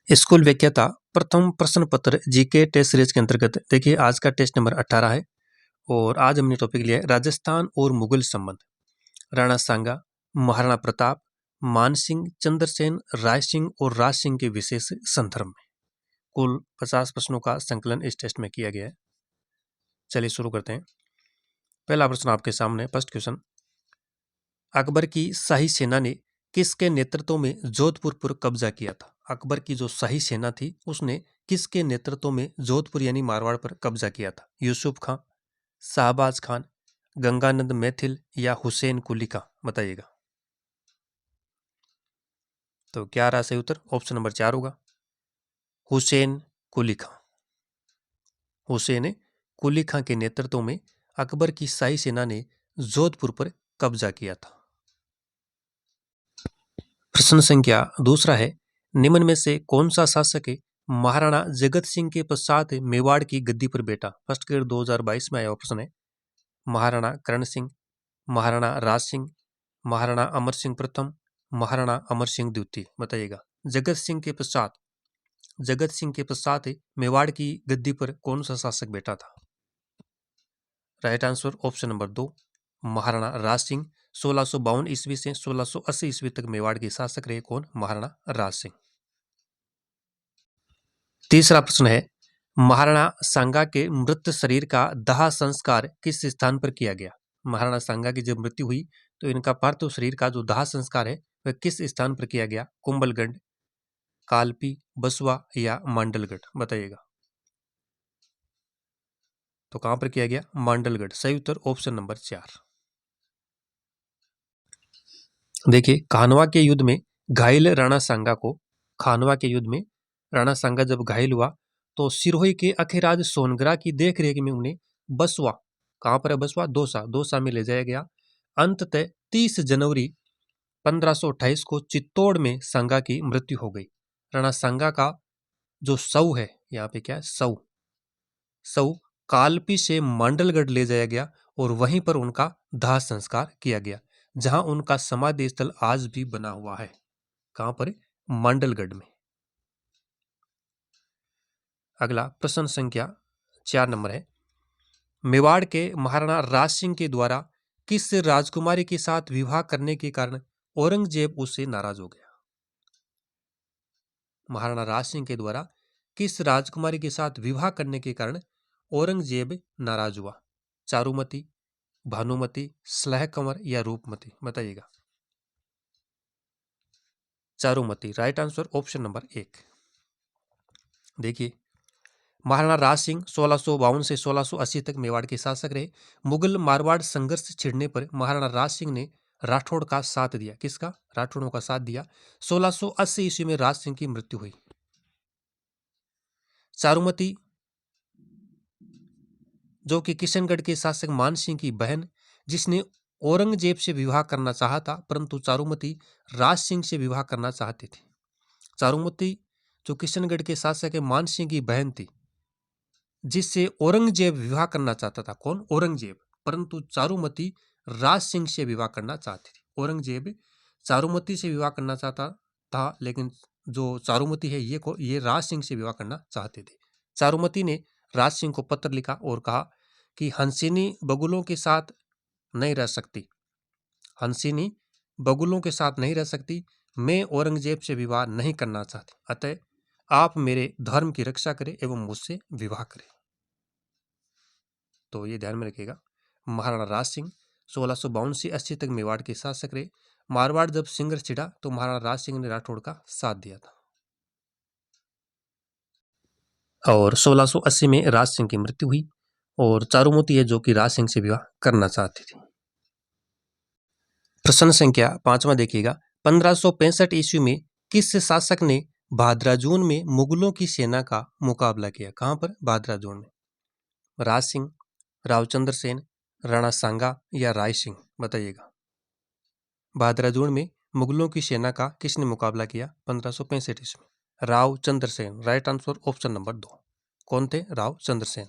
School व्याख्याता प्रथम प्रश्न पत्र जीके टेस्ट सीरीज के अंतर्गत देखिए आज का टेस्ट नंबर 18 है और आज हमने टॉपिक लिया है राजस्थान और मुगल संबंध। राणा सांगा, महाराणा प्रताप, मानसिंह, चंद्रसेन, राय सिंह और राज सिंह के विशेष संदर्भ में कुल 50 प्रश्नों का संकलन इस टेस्ट में किया गया है। चलिए शुरू करते हैं। पहला प्रश्न आपके सामने, फर्स्ट क्वेश्चन। अकबर की शाही सेना ने किसके नेतृत्व में जोधपुर पर कब्जा किया था? अकबर की जो शाही सेना थी उसने किसके नेतृत्व में जोधपुर यानी मारवाड़ पर कब्जा किया था? यूसुफ खां, शाहबाज खान, गंगानंद मैथिल या हुसैन कुली खां? बताइएगा। तो क्या रहा सही उत्तर? ऑप्शन नंबर 4 होगा, हुसैन कुली खां। हुसैन कुली खां के नेतृत्व में अकबर की शाही सेना ने जोधपुर पर कब्जा किया था। प्रश्न संख्या दूसरा है, निम्न में से कौन सा शासक महाराणा जगत सिंह के पश्चात मेवाड़ की गद्दी पर बैठा? फर्स्ट ग्रेड 2022 में आया प्रश्न है। महाराणा करण सिंह, महाराणा राज सिंह, महाराणा अमर सिंह प्रथम, महाराणा अमर सिंह द्वितीय? बताइएगा। जगत सिंह के पश्चात मेवाड़ की गद्दी पर कौन सा शासक बैठा था? Right answer option number 2, Maharana Raj Singh. 1652 ईस्वी से 1680 ईस्वी तक मेवाड़ के शासक रहे कौन? महाराणा राज सिंह। तीसरा प्रश्न है, महाराणा सांगा के मृत शरीर का दाह संस्कार किस स्थान पर किया गया? महाराणा सांगा की जब मृत्यु हुई तो इनका पार्थिव शरीर का जो दाह संस्कार है वह किस स्थान पर किया गया? कुंभलगढ़, कालपी, बसवा या मांडलगढ़? बताइएगा। तो कहां पर किया गया? मांडलगढ़। सही उत्तर ऑप्शन नंबर 4। देखिए, खानवा के युद्ध में घायल राणा सांगा को, खानवा के युद्ध में राणा सांगा जब घायल हुआ तो सिरोही के अखिराज सोनगरा की देखरेख में उन्हें बसवा, कहां पर है बसवा? दौसा में ले जाया गया। अंततः 30 जनवरी 1528 को चित्तौड़ में सांगा की मृत्यु हो गई। राणा सांगा का जो शव है, यहाँ पे क्या है? शव कालपी से मांडलगढ़ ले जाया गया और वहीं पर उनका दाह संस्कार किया गया, जहां उनका समाधि स्थल आज भी बना हुआ है। कहां पर? मांडलगढ़ में। अगला प्रश्न संख्या 4 नंबर है, मेवाड़ के महाराणा राज सिंह के द्वारा किस राजकुमारी के साथ विवाह करने के कारण औरंगजेब उससे नाराज हो गया? महाराणा राज सिंह के द्वारा किस राजकुमारी के साथ विवाह करने के कारण औरंगजेब नाराज हुआ? चारुमती, भानुमती, स्लह कंवर या रूपमती? बताइएगा। Charumati. Right answer option number 1। देखिए, महाराणा राज सिंह 1652 से 1680 तक मेवाड़ के शासक रहे। मुगल मारवाड़ संघर्ष छिड़ने पर महाराणा राज सिंह ने राठौड़ का साथ दिया। किसका? राठौड़ों का साथ दिया। 1680 ईस्वी में राज सिंह की मृत्यु हुई। चारुमती जो कि किशनगढ़ के शासक मानसिंह की बहन, जिसने औरंगजेब से विवाह करना चाहा था, परंतु चारुमती राज सिंह से विवाह करना चाहती थी। चारुमती जो किशनगढ़ के शासक मानसिंह की बहन थी, जिससे औरंगजेब विवाह करना चाहता था। कौन? औरंगजेब। परंतु चारुमती राज सिंह से विवाह करना चाहती थी। औरंगजेब चारुमती से विवाह करना चाहता था, लेकिन जो चारुमती है ये राज सिंह से विवाह करना चाहते थे। चारुमती ने राज सिंह को पत्र लिखा और कहा कि हंसिनी बगुलों के साथ नहीं रह सकती, हंसिनी बगुलों के साथ नहीं रह सकती, मैं औरंगजेब से विवाह नहीं करना चाहती, अतः आप मेरे धर्म की रक्षा करें एवं मुझसे विवाह करें। तो ये ध्यान में रखिएगा। महाराणा राज सिंह 1652 से 80 तक मेवाड़ के शासक रहे। मारवाड़ जब संघर्ष छिड़ा तो महाराणा राज सिंह ने राठौड़ का साथ दिया था और 1680 में राज सिंह की मृत्यु हुई और चारुमती है जो कि राज सिंह से विवाह करना चाहती थी। प्रश्न संख्या 5वां देखिएगा, 1565 ईस्वी में किस शासक ने भाद्राजून में मुगलों की सेना का मुकाबला किया? कहां पर? भाद्राजून में। राज सिंह, रावचंद्र सेन, राणा सांगा या राय सिंह? बताइएगा। भाद्राजून में मुगलों की सेना का किसने मुकाबला किया? 1565 ईस्वी में। Raochandra Sen. Right answer option number 2। कौन थे? रावचंद्र सेन।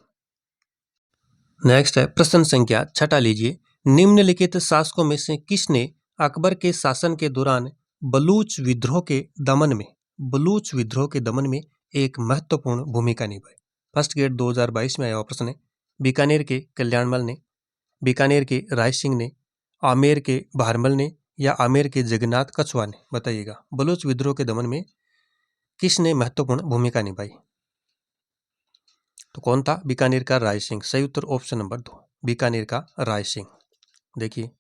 नेक्स्ट है प्रश्न संख्या 6 लीजिए, निम्नलिखित शासकों में से किसने अकबर के शासन के दौरान बलूच विद्रोह के दमन में बलूच विद्रोह के दमन में एक महत्वपूर्ण भूमिका निभाई। फर्स्ट गेट 2022 में आया हुआ प्रश्न है। बीकानेर के कल्याणमल ने, बीकानेर के राय सिंह ने, आमेर के भारमल ने या आमेर के जगन्नाथ कछुआ ने? बताइएगा। बलूच विद्रोह के दमन में किसने महत्वपूर्ण भूमिका निभाई? तो कौन था? बीकानेर का राय सिंह। सही उत्तर ऑप्शन नंबर 2, बीकानेर का राय सिंह। देखिए,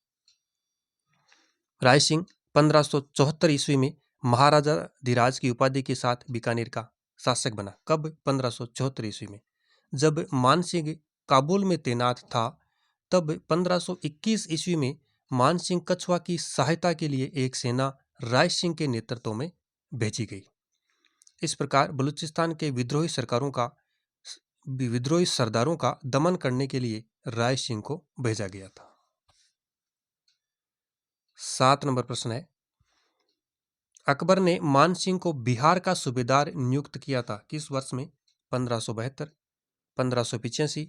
राय सिंह 1574 ईस्वी में महाराजा धीराज की उपाधि के साथ बीकानेर का शासक बना। कब? 1574 ईस्वी में। जब मानसिंह काबुल में तैनात था तब 1521 ईस्वी में मानसिंह कछुआ की सहायता के लिए एक सेना राय सिंह के नेतृत्व में भेजी गई। इस प्रकार बलूचिस्तान के विद्रोही सरदारों का दमन करने के लिए राय सिंह को भेजा गया था। 7 नंबर प्रश्न है, अकबर ने मानसिंह को बिहार का सूबेदार नियुक्त किया था किस वर्ष में? 1572, 1585,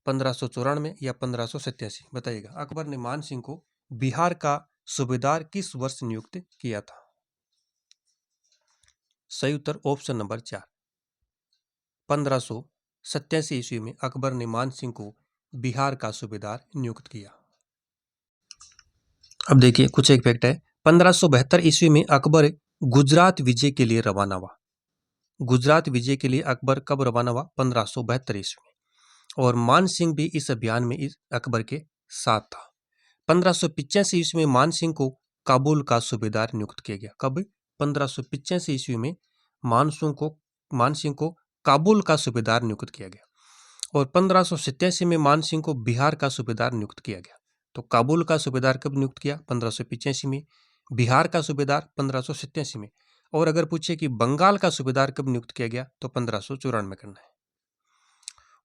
1594 या 1587? बताइएगा। अकबर ने मानसिंह को बिहार का सूबेदार किस वर्ष नियुक्त किया था? सही उत्तर ऑप्शन नंबर 4, 1587 ईस्वी में अकबर ने मानसिंह को बिहार का सूबेदार नियुक्त किया। अब देखिए, कुछ एक फैक्ट है। 1572 ईस्वी में अकबर गुजरात विजय के लिए रवाना हुआ। गुजरात विजय के लिए अकबर कब रवाना हुआ? 1572 ईस्वी में। और मानसिंह भी इस अभियान में अकबर के साथ था। 1585 ईस्वी में मानसिंह को काबुल का सूबेदार नियुक्त किया गया। कब? 1585 ईस्वी में मानसिंह को काबुल का सूबेदार नियुक्त किया गया। और 1587 में मानसिंह को बिहार का सूबेदार नियुक्त किया गया। तो काबुल का सूबेदार कब नियुक्त किया? 1585 में। बिहार का सूबेदार 1587 में। और अगर पूछे कि बंगाल का सूबेदार कब नियुक्त किया गया तो 1594 में करना है।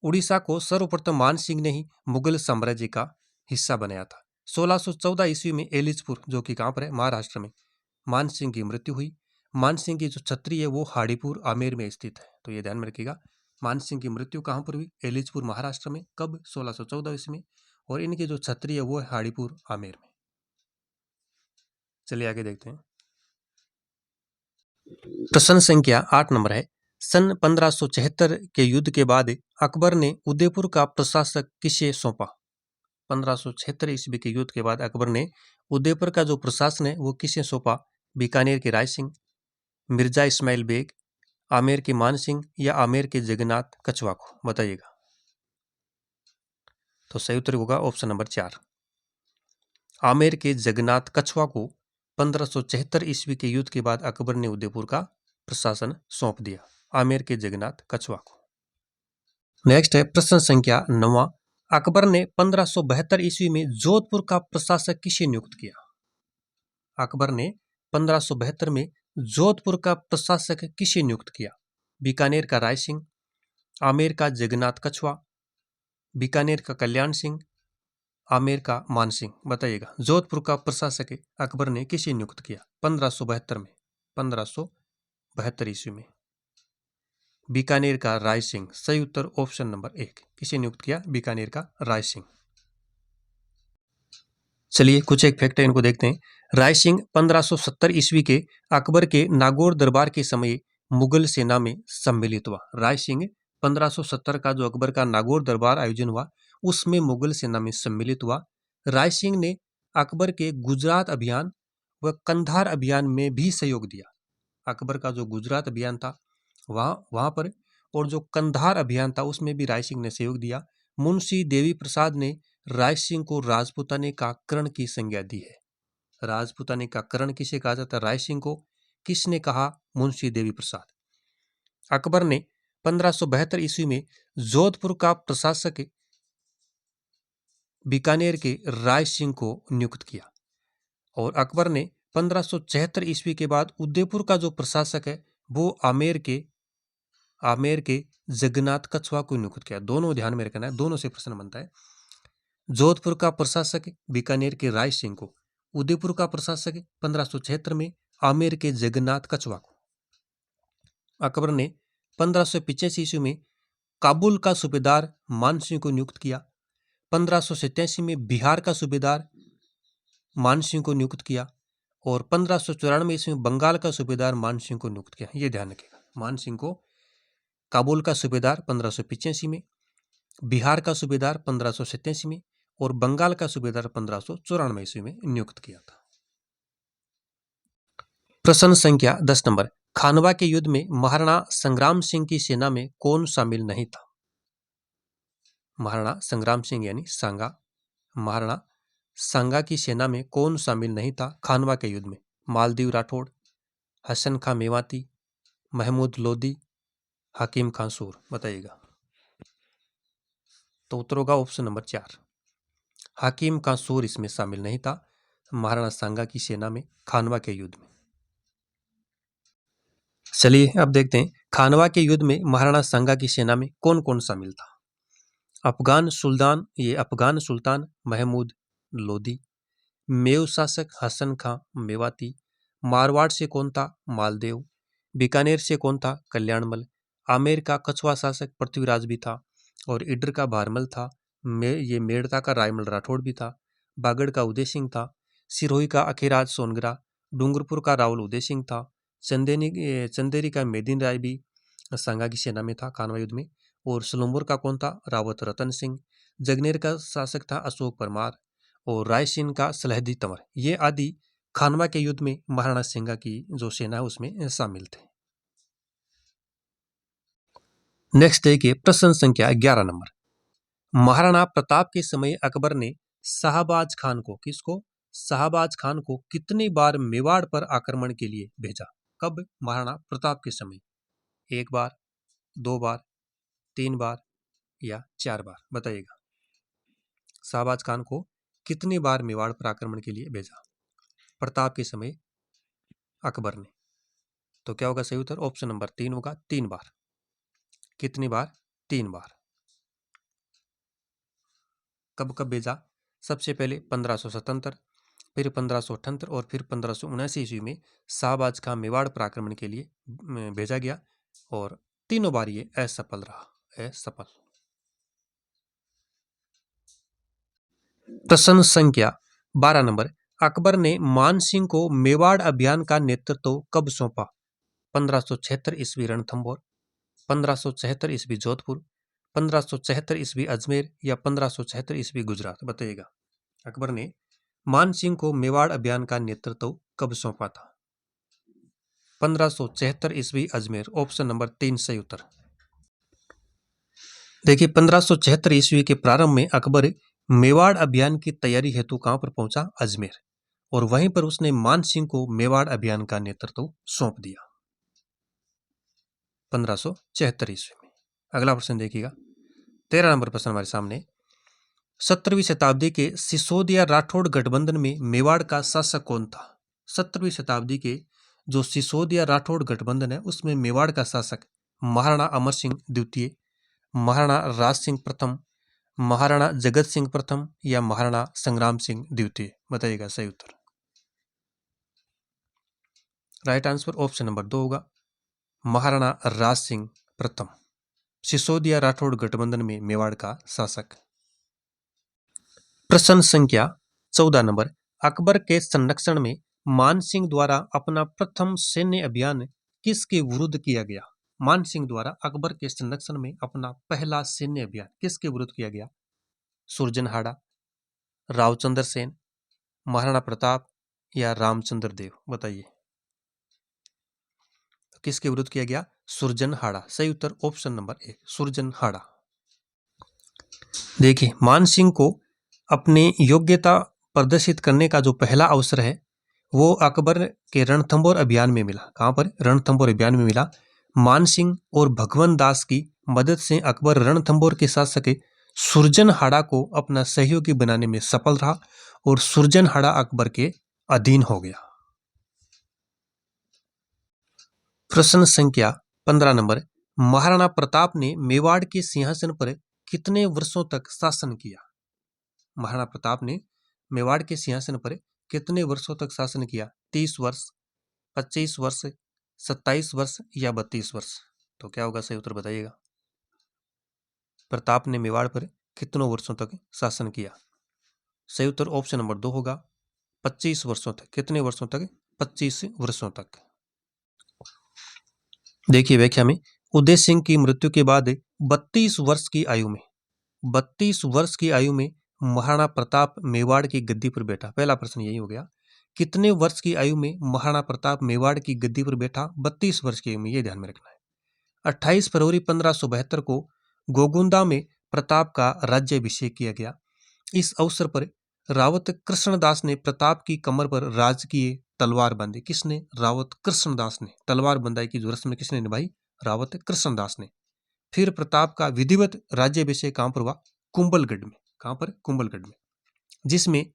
उड़ीसा को सर्वप्रथम मानसिंह ने ही मुगल साम्राज्य का हिस्सा बनाया था। 1614 ईस्वी में एलिचपुर, जो कि कहाँ पर है? महाराष्ट्र में, मानसिंह की मृत्यु हुई। मानसिंह की जो छत्री है वो हाड़ीपुर आमेर में स्थित है, तो ये ध्यान में रखिएगा। मानसिंह की मृत्यु कहाँ पर हुई? एलिचपुर महाराष्ट्र में। कब? 1614 ईस्वी में। और इनकी जो छत्री है वो है हाड़ीपुर आमेर में। चलिए आगे देखते हैं। प्रश्न संख्या 8 नंबर है, सन 1576 के युद्ध के बाद अकबर ने उदयपुर का प्रशासक किसे सौंपा? 1576 ईस्वी के युद्ध के बाद अकबर ने उदयपुर का जो प्रशासन है वो किसे सौंपा? बीकानेर के राय सिंह, मिर्जा इस्माइल बेग, आमेर के मान सिंह या आमेर के जगन्नाथ कछुआ को? बताइएगा। तो सही उत्तर होगा ऑप्शन नंबर 4, आमेर के जगन्नाथ कछुआ को 1576 ईस्वी के युद्ध के बाद अकबर ने उदयपुर का प्रशासन सौंप दिया, आमेर के जगन्नाथ कछुआ को। नेक्स्ट है प्रश्न संख्या 9, अकबर ने 1572 ईस्वी में जोधपुर का प्रशासक किसे नियुक्त किया? अकबर ने 1572 में जोधपुर का प्रशासक किसे नियुक्त किया? बीकानेर का राय सिंह, आमेर का जगन्नाथ कछुआ, बीकानेर का कल्याण सिंह, आमेर का मान सिंह? बताइएगा। जोधपुर का प्रशासक अकबर ने किसे नियुक्त किया 1572 में? 1572 ईस्वी में बीकानेर का राय सिंह। सही उत्तर ऑप्शन नंबर 1, किसे नियुक्त किया? बीकानेर का राय सिंह। चलिए कुछ एक फैक्ट है, इनको देखते हैं। राय सिंह 1570 ईस्वी के अकबर के नागौर दरबार के समय मुगल सेना में सम्मिलित हुआ। राय सिंह 1570 का जो अकबर का नागौर दरबार आयोजन हुआ उसमें मुगल सेना में सम्मिलित हुआ। राय सिंह ने अकबर के गुजरात अभियान व कंधार अभियान में भी सहयोग दिया। अकबर का जो गुजरात अभियान था वहां पर, और जो कंधार अभियान था उसमें भी राय सिंह ने सहयोग दिया। मुंशी देवी प्रसाद ने राय सिंह को राजपूताने का कर्ण की संज्ञा दी है। राजपूताने का कर्ण किसे कहा जाता है? राय सिंह को। किसने कहा? मुंशी देवी प्रसाद। अकबर ने 1572 ईस्वी में जोधपुर का प्रशासक बीकानेर के राय सिंह को नियुक्त किया। और अकबर ने 1576 ईस्वी के बाद उदयपुर का जो प्रशासक है वो आमेर के जगन्नाथ कछुआ को नियुक्त किया। दोनों ध्यान में रखना है, दोनों से प्रश्न बनता है। जोधपुर का प्रशासक बीकानेर के राय सिंह को, उदयपुर का प्रशासक 1576 में आमेर के जगन्नाथ कछुआ को। अकबर ने 1585 ईस्वी में काबुल का सूबेदार मानसिंह को नियुक्त किया। 1587 में बिहार का सूबेदार मानसिंह को नियुक्त किया। और 1594 ईस्वी में बंगाल का सूबेदार मान सिंह को नियुक्त किया। ये ध्यान रखिएगा, मान सिंह को काबुल का सूबेदार 1585 में, बिहार का सूबेदार 1587 में और बंगाल का सूबेदार 1594 ईस्वी में नियुक्त किया था। प्रश्न संख्या 10 नंबर, खानवा के युद्ध में महाराणा संग्राम सिंह की सेना में कौन शामिल नहीं था? महाराणा संग्राम सिंह यानी सांगा, महाराणा सांगा की सेना में कौन शामिल नहीं था खानवा के युद्ध में? मालदीव राठौड़, हसन खां मेवाती, महमूद लोदी, हकीम खां सूर। बताइएगा। तो उत्तर होगा ऑप्शन नंबर 4, हकीम खां सूर इसमें शामिल नहीं था महाराणा सांगा की सेना में खानवा के युद्ध में। चलिए अब देखते हैं खानवा के युद्ध में महाराणा सांगा की सेना में कौन कौन शामिल था। अफगान सुल्तान महमूद लोदी, मेव शासक हसन खां मेवाती, मारवाड़ से कौन था? मालदेव, बीकानेर से कौन था? कल्याणमल, आमेर का कछवा शासक पृथ्वीराज भी था और इडर का भारमल था। ये मेड़ता का रायमल राठौड़ भी था। बागड़ का उदय सिंह था। सिरोही का अखीराज सोनगरा, डूंगरपुर का रावल उदय सिंह था। चंदेरी का मेदिन राय भी सांगा की सेना में था खानवा युद्ध में। और सलूमपुर का कौन था? रावत रतन सिंह। जगनेर का शासक था अशोक परमार और रायसीन का सलहदी तंवर। ये आदि खानवा के युद्ध में महाराणा सांगा की जो सेना है उसमें शामिल थे। नेक्स्ट देखिए प्रश्न संख्या 11 नंबर, महाराणा प्रताप के समय अकबर ने शाहबाज खान को, किसको? शाहबाज खान को कितनी बार मेवाड़ पर आक्रमण के लिए भेजा? कब? महाराणा प्रताप के समय। 1 बार, 2 बार, 3 बार या 4 बार? बताइएगा। शाहबाज खान को कितनी बार मेवाड़ पर आक्रमण के लिए भेजा प्रताप के समय अकबर ने? तो क्या होगा सही उत्तर? ऑप्शन नंबर 3 होगा, 3 बार। कितनी बार? 3 बार। कब कब भेजा? सबसे पहले 1577, फिर 1578 और फिर 1579 ईस्वी में शाहबाज खां मेवाड़ पर आक्रमण के लिए भेजा गया और तीनों बार ये असफल रहा, असफल। प्रश्न संख्या 12 नंबर, अकबर ने मान सिंह को मेवाड़ अभियान का नेतृत्व कब सौंपा? 1576 ईस्वी रणथंभौर, 1576 ईस्वी जोधपुर, 1576 ईस्वी अजमेर या 1576 ईस्वी गुजरात? बताइएगा। अकबर ने मान सिंह को मेवाड़ अभियान का नेतृत्व कब सौंपा था? 1576 ईस्वी अजमेर। ऑप्शन नंबर 3 सही उत्तर। देखिए 1576 ईस्वी के प्रारंभ में अकबर मेवाड़ अभियान की तैयारी हेतु कहां पर पहुंचा? अजमेर। और वहीं पर उसने मान सिंह को मेवाड़ अभियान का नेतृत्व सौंप दिया 1576 ईस्वी में। अगला प्रश्न देखिएगा, 13 नंबर प्रश्न हमारे सामने, 17वीं शताब्दी के सिसोदिया राठौड़ गठबंधन में मेवाड़ का शासक कौन था? 17वीं शताब्दी के जो सिसोदिया राठौड़ गठबंधन है उसमें मेवाड़ का शासक महाराणा अमर सिंह द्वितीय, महाराणा राज सिंह प्रथम, महाराणा जगत सिंह प्रथम या महाराणा संग्राम सिंह द्वितीय? बताइएगा सही उत्तर। राइट आंसर ऑप्शन नंबर 2 होगा, महाराणा राज सिंह प्रथम, सिसोदिया राठौड़ गठबंधन में मेवाड़ का शासक। प्रश्न संख्या 14 नंबर, अकबर के संरक्षण में मान सिंह द्वारा अपना प्रथम सैन्य अभियान किसके विरुद्ध किया गया? मान सिंह द्वारा अकबर के संरक्षण में अपना पहला सैन्य अभियान किसके विरुद्ध किया गया? सुरजनहाड़ा, रावचंद्र सेन, महाराणा प्रताप या रामचंद्र देव? बताइए। तो किसके विरुद्ध किया गया? सुरजनहाड़ा। सही उत्तर ऑप्शन नंबर 1 सुरजनहाड़ा। देखिए मान सिंह को अपनी योग्यता प्रदर्शित करने का जो पहला अवसर है वो अकबर के रणथंभौर अभियान में मिला। कहां पर? रणथंभौर अभियान में मिला। मान सिंह और भगवंत दास की मदद से अकबर रणथंभौर के शासक सुरजनहाड़ा को अपना सहयोगी बनाने में सफल रहा और सुरजनहाड़ा अकबर के अधीन हो गया। प्रश्न संख्या 15 नंबर, महाराणा प्रताप ने मेवाड़ के सिंहासन पर कितने वर्षों तक शासन किया? महाराणा प्रताप ने मेवाड़ के सिंहासन पर कितने वर्षों तक शासन किया? 30 वर्ष, 25 वर्ष, 27 वर्ष या 32 वर्ष? तो क्या होगा सही उत्तर? बताइएगा। प्रताप ने मेवाड़ पर कितनों वर्षों तक शासन किया? सही उत्तर ऑप्शन नंबर 2 होगा, 25 वर्षों तक। कितने वर्षों तक? 25 वर्षों तक। देखिए व्याख्या में, उदय सिंह की मृत्यु के बाद 32 वर्ष की आयु में 32 वर्ष की आयु में महाराणा प्रताप मेवाड़ की गद्दी पर बैठा। पहला प्रश्न यही हो गया, कितने वर्ष की आयु में महाराणा प्रताप मेवाड़ की गद्दी पर बैठा? 32 वर्ष की आयु में, ये ध्यान में रखना है। 28 फरवरी 1572 को गोगुंदा में प्रताप का राज्याभिषेक किया गया। इस अवसर पर रावत कृष्णदास ने प्रताप की कमर पर राजकीय तलवार बांधी। किसने? रावत कृष्णदास ने। तलवार बंधाई की जो रस्म किसने निभाई? रावत कृष्णदास ने। फिर प्रताप का विधिवत राज्याभिषेक कहां पर हुआ? कुंभलगढ़ में। कहां पर? कुंभलगढ़ में, जिसमें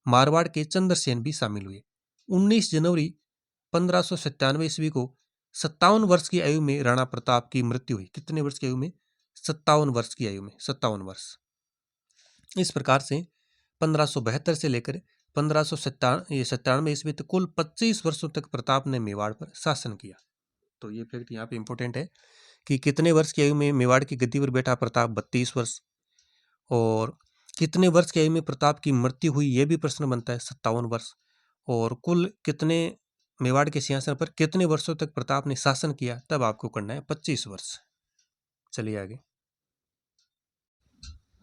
मारवाड़ के चंद्रसेन भी शामिल हुए। 19 जनवरी 1597 ईस्वी को 57 वर्ष की आयु में राणा प्रताप की मृत्यु हुई। कितने वर्ष की आयु में? 57 वर्ष की आयु में। 57 वर्ष। इस प्रकार से 1572 से लेकर 1597 ईस्वी तक कुल 25 वर्षों तक प्रताप ने मेवाड़ पर शासन किया। तो ये फैक्ट यहाँ पे इंपॉर्टेंट है कि कितने वर्ष की आयु में मेवाड़ की गद्दी पर बैठा प्रताप? 32 वर्ष। और कितने वर्ष की आयु में प्रताप की मृत्यु हुई, यह भी प्रश्न बनता है, 57 वर्ष। और कुल कितने मेवाड़ के सिंहासन पर कितने वर्षों तक प्रताप ने शासन किया, तब आपको करना है 25 वर्ष। चलिए आगे।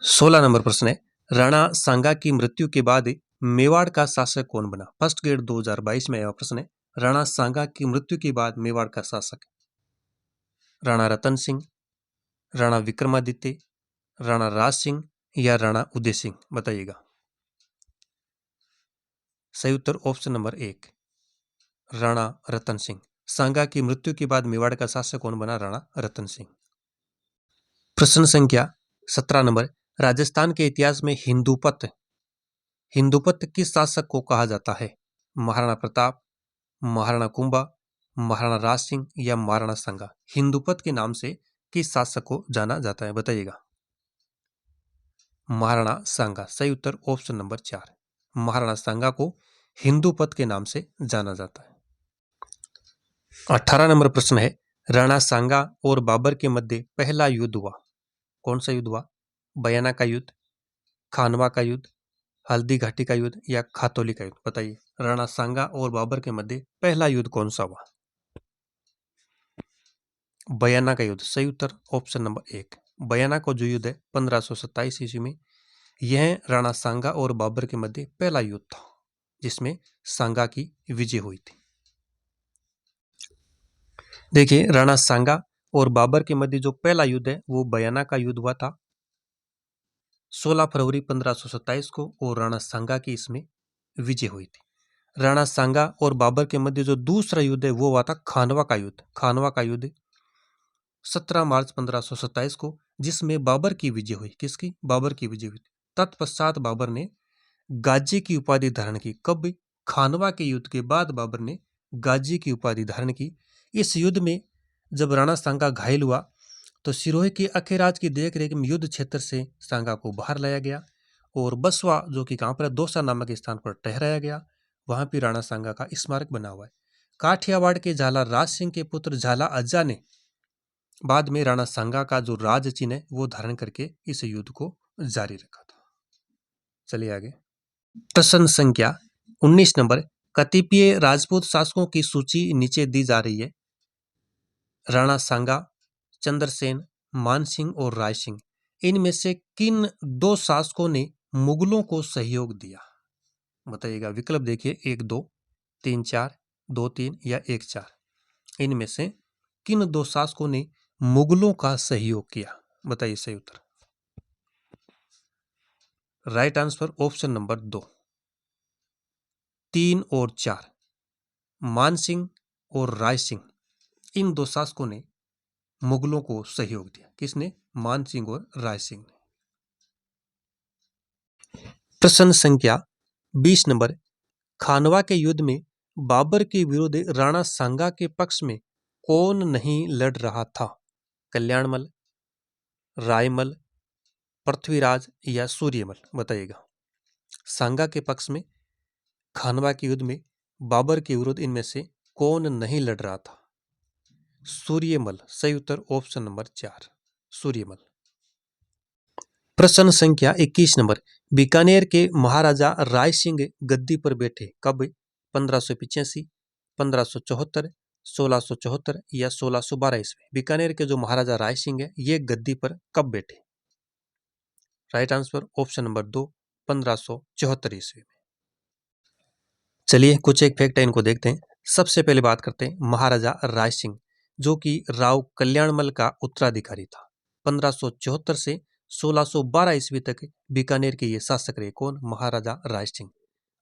16 नंबर प्रश्न है, राणा सांगा की मृत्यु के बाद मेवाड़ का शासक कौन बना? फर्स्ट ग्रेड 2022 में यह प्रश्न है। राणा सांगा की मृत्यु के बाद मेवाड़ का शासक, राणा रतन सिंह, राणा विक्रमादित्य, राणा राज सिंह या राणा उदय सिंह? बताइएगा। सही उत्तर ऑप्शन नंबर 1, राणा रतन सिंह। सांगा की मृत्यु के बाद मेवाड़ का शासक कौन बना? राणा रतन सिंह। प्रश्न संख्या 17 नंबर, राजस्थान के इतिहास में हिंदुपत किस शासक को कहा जाता है? महाराणा प्रताप, महाराणा कुंभा, महाराणा राज सिंह या महाराणा सांगा? हिंदुपत के नाम से किस शासक को जाना जाता है? बताइएगा। महाराणा सांगा। सही उत्तर ऑप्शन नंबर 4, महाराणा सांगा को हिंदुपत के नाम से जाना जाता है। 18 नंबर प्रश्न है, राणा सांगा और बाबर के मध्य पहला युद्ध हुआ। कौन सा युद्ध हुआ? बयाना का युद्ध, खानवा का युद्ध, हल्दी घाटी का युद्ध या खातौली का युद्ध? बताइए। राणा सांगा और बाबर के मध्य पहला युद्ध कौन सा हुआ? बयाना का युद्ध। सही उत्तर ऑप्शन नंबर 1, बयाना का जो युद्ध है 1527 ईस्वी में, यह राणा सांगा और बाबर के मध्य पहला युद्ध था, जिसमें सांगा की विजय हुई थी। देखिए, राणा सांगा और बाबर के मध्य जो पहला युद्ध है वो बयाना का युद्ध हुआ था 16 फरवरी 1527 को, और राणा सांगा की इसमें विजय हुई थी। राणा सांगा और बाबर के मध्य जो दूसरा युद्ध है वो हुआ था खानवा का युद्ध। खानवा का युद्ध 17 मार्च 1527 को, जिसमें बाबर की विजय हुई। किसकी? बाबर की विजय हुई। तत्पश्चात बाबर ने गाजी की उपाधि धारण की। कब? खानवा के युद्ध के बाद बाबर ने गाजी की उपाधि धारण की। इस युद्ध में जब राणा सांगा घायल हुआ तो सिरोही के अखेराज की देखरेख में युद्ध क्षेत्र से सांगा को बाहर लाया गया और बसवा, जो कि कहां पर है, दौसा नामक स्थान पर ठहराया गया। वहां पर राणा सांगा का स्मारक बना हुआ है। काठियावाड़ के झाला राज सिंह के पुत्र झाला अज्जा ने बाद में राणा सांगा का जो राज चिन्ह है वो धारण करके इस युद्ध को जारी रखा था। चलिए आगे। प्रश्न संख्या 19 नंबर, कतिपय राजपूत शासकों की सूची नीचे दी जा रही है। राणा सांगा, चंद्रसेन, मानसिंह और राय सिंह, इनमें से किन दो शासकों ने मुगलों को सहयोग दिया? बताइएगा। विकल्प देखिए, 1 2, 3 4, 2 3 या 1 4। इनमें से किन दो शासकों ने मुगलों का सहयोग किया? बताइए सही उत्तर। राइट आंसर ऑप्शन नंबर 2, 3 और 4, मानसिंह और राय सिंह, इन दो शासकों ने मुगलों को सहयोग दिया। किसने? मानसिंह और राय सिंह ने। प्रश्न संख्या 20 नंबर, खानवा के युद्ध में बाबर के विरुद्ध राणा सांगा के पक्ष में कौन नहीं लड़ रहा था? कल्याणमल, रायमल, पृथ्वीराज या सूर्यमल? बताइएगा। सांगा के पक्ष में खानवा के युद्ध में बाबर के विरुद्ध इनमें से कौन नहीं लड़ रहा था? सूर्यमल। सही उत्तर ऑप्शन नंबर 4, सूर्यमल। प्रश्न संख्या 21 नंबर, बीकानेर के महाराजा राय सिंह गद्दी पर बैठे कब? 1585, 1574, 1674 या 1612 ईस्वी। बीकानेर के जो महाराजा राय सिंह है ये गद्दी पर कब बैठे? राइट आंसर ऑप्शन नंबर 2, 1574 ईस्वी में। चलिए कुछ एक फैक्ट है इनको देखते हैं। सबसे पहले बात करते हैं महाराजा राय सिंह, जो कि राव कल्याणमल का उत्तराधिकारी था। 1574 से 1612 ईस्वी तक बीकानेर के ये शासक रहे। कौन? महाराजा राय सिंह।